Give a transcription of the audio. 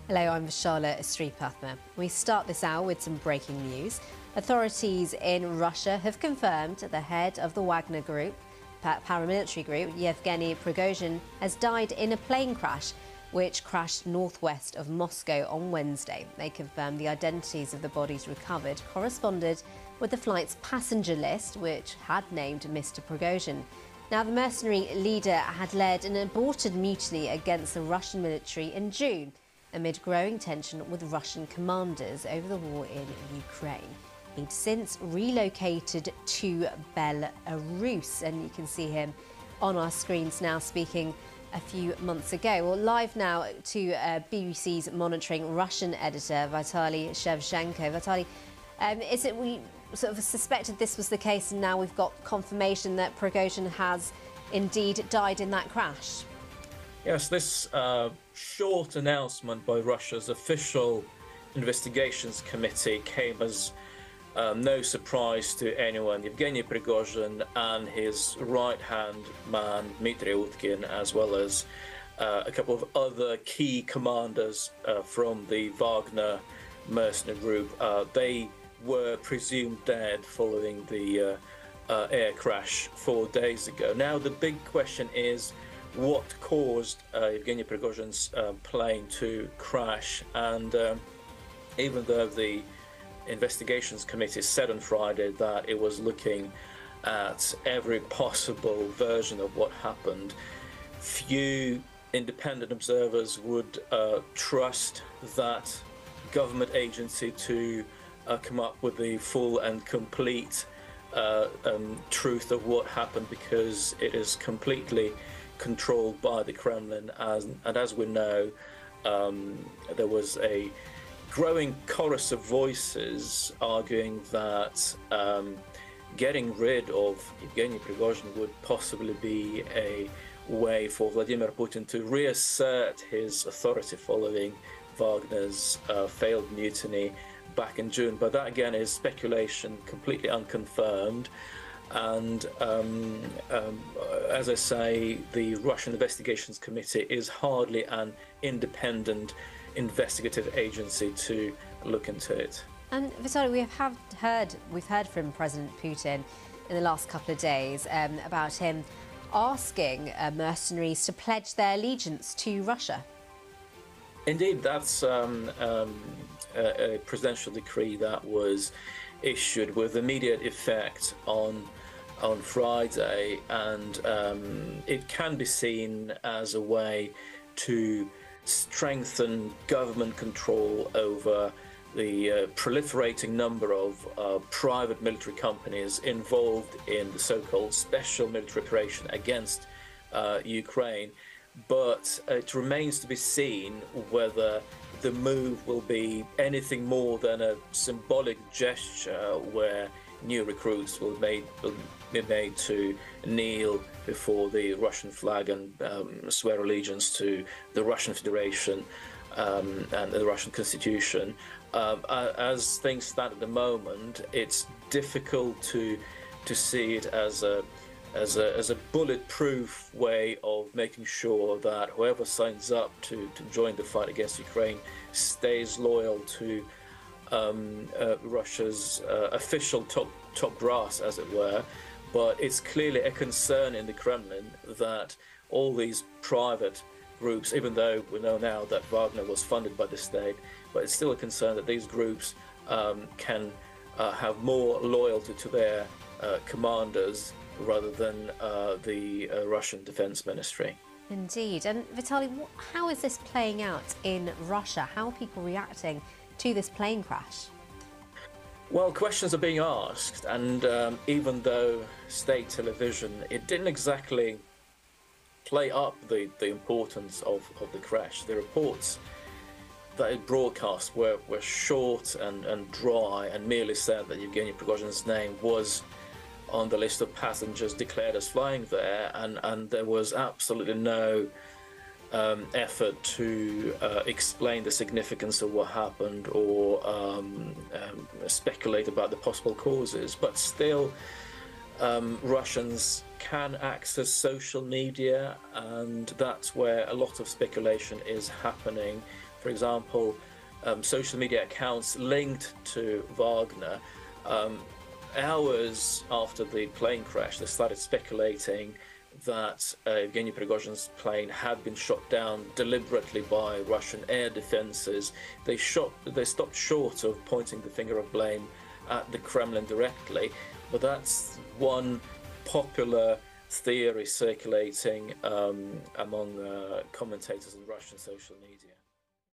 Hello, I'm Charlotte Sripathma. We start this hour with some breaking news. Authorities in Russia have confirmed the head of the Wagner group, paramilitary group, Yevgeny Prigozhin, has died in a plane crash which crashed northwest of Moscow on Wednesday. They confirmed the identities of the bodies recovered corresponded with the flight's passenger list, which had named Mr. Prigozhin. Now, the mercenary leader had led an aborted mutiny against the Russian military in June, amid growing tension with Russian commanders over the war in Ukraine. He'd since relocated to Belarus, and you can see him on our screens now speaking a few months ago. Well, live now to BBC's monitoring Russian editor, Vitaly Shevchenko. Vitaly, we sort of suspected this was the case, and now we've got confirmation that Prigozhin has indeed died in that crash? Yes, this short announcement by Russia's official investigations committee came as no surprise to anyone. Yevgeny Prigozhin and his right-hand man, Dmitry Utkin, as well as a couple of other key commanders from the Wagner mercenary group, they were presumed dead following the air crash 4 days ago. Now, the big question is, what caused Yevgeny Prigozhin's plane to crash? And even though the investigations committee said on Friday that it was looking at every possible version of what happened, few independent observers would trust that government agency to come up with the full and complete truth of what happened, because it is completely controlled by the Kremlin, and as we know, there was a growing chorus of voices arguing that getting rid of Yevgeny Prigozhin would possibly be a way for Vladimir Putin to reassert his authority following Wagner's failed mutiny back in June. But that again is speculation, completely unconfirmed. And as I say, the Russian Investigations Committee is hardly an independent investigative agency to look into it. And Vitaly, we've heard from President Putin in the last couple of days about him asking mercenaries to pledge their allegiance to Russia. Indeed, that's a presidential decree that was issued with immediate effect on Friday, and it can be seen as a way to strengthen government control over the proliferating number of private military companies involved in the so-called special military operation against Ukraine. But it remains to be seen whether the move will be anything more than a symbolic gesture where new recruits will be made to kneel before the Russian flag and swear allegiance to the Russian Federation and the Russian Constitution. As things stand at the moment, it's difficult to see it as a bulletproof way of making sure that whoever signs up to join the fight against Ukraine stays loyal to Russia's official top brass, as it were. But it's clearly a concern in the Kremlin that all these private groups, even though we know now that Wagner was funded by the state, but it's still a concern that these groups can have more loyalty to their commanders rather than the Russian Defense Ministry. Indeed. And Vitaly, how is this playing out in Russia? How are people reacting to this plane crash? Well, questions are being asked, and even though state television, it didn't exactly play up the importance of the crash. The reports that it broadcast were short and dry, and merely said that Yevgeny Prigozhin's name was on the list of passengers declared as flying there, and there was absolutely no effort to explain the significance of what happened or speculate about the possible causes. But still, Russians can access social media, and that's where a lot of speculation is happening. For example, social media accounts linked to Wagner. Hours after the plane crash, they started speculating that Yevgeny Prigozhin's plane had been shot down deliberately by Russian air defenses. They stopped short of pointing the finger of blame at the Kremlin directly, but that's one popular theory circulating among commentators on Russian social media.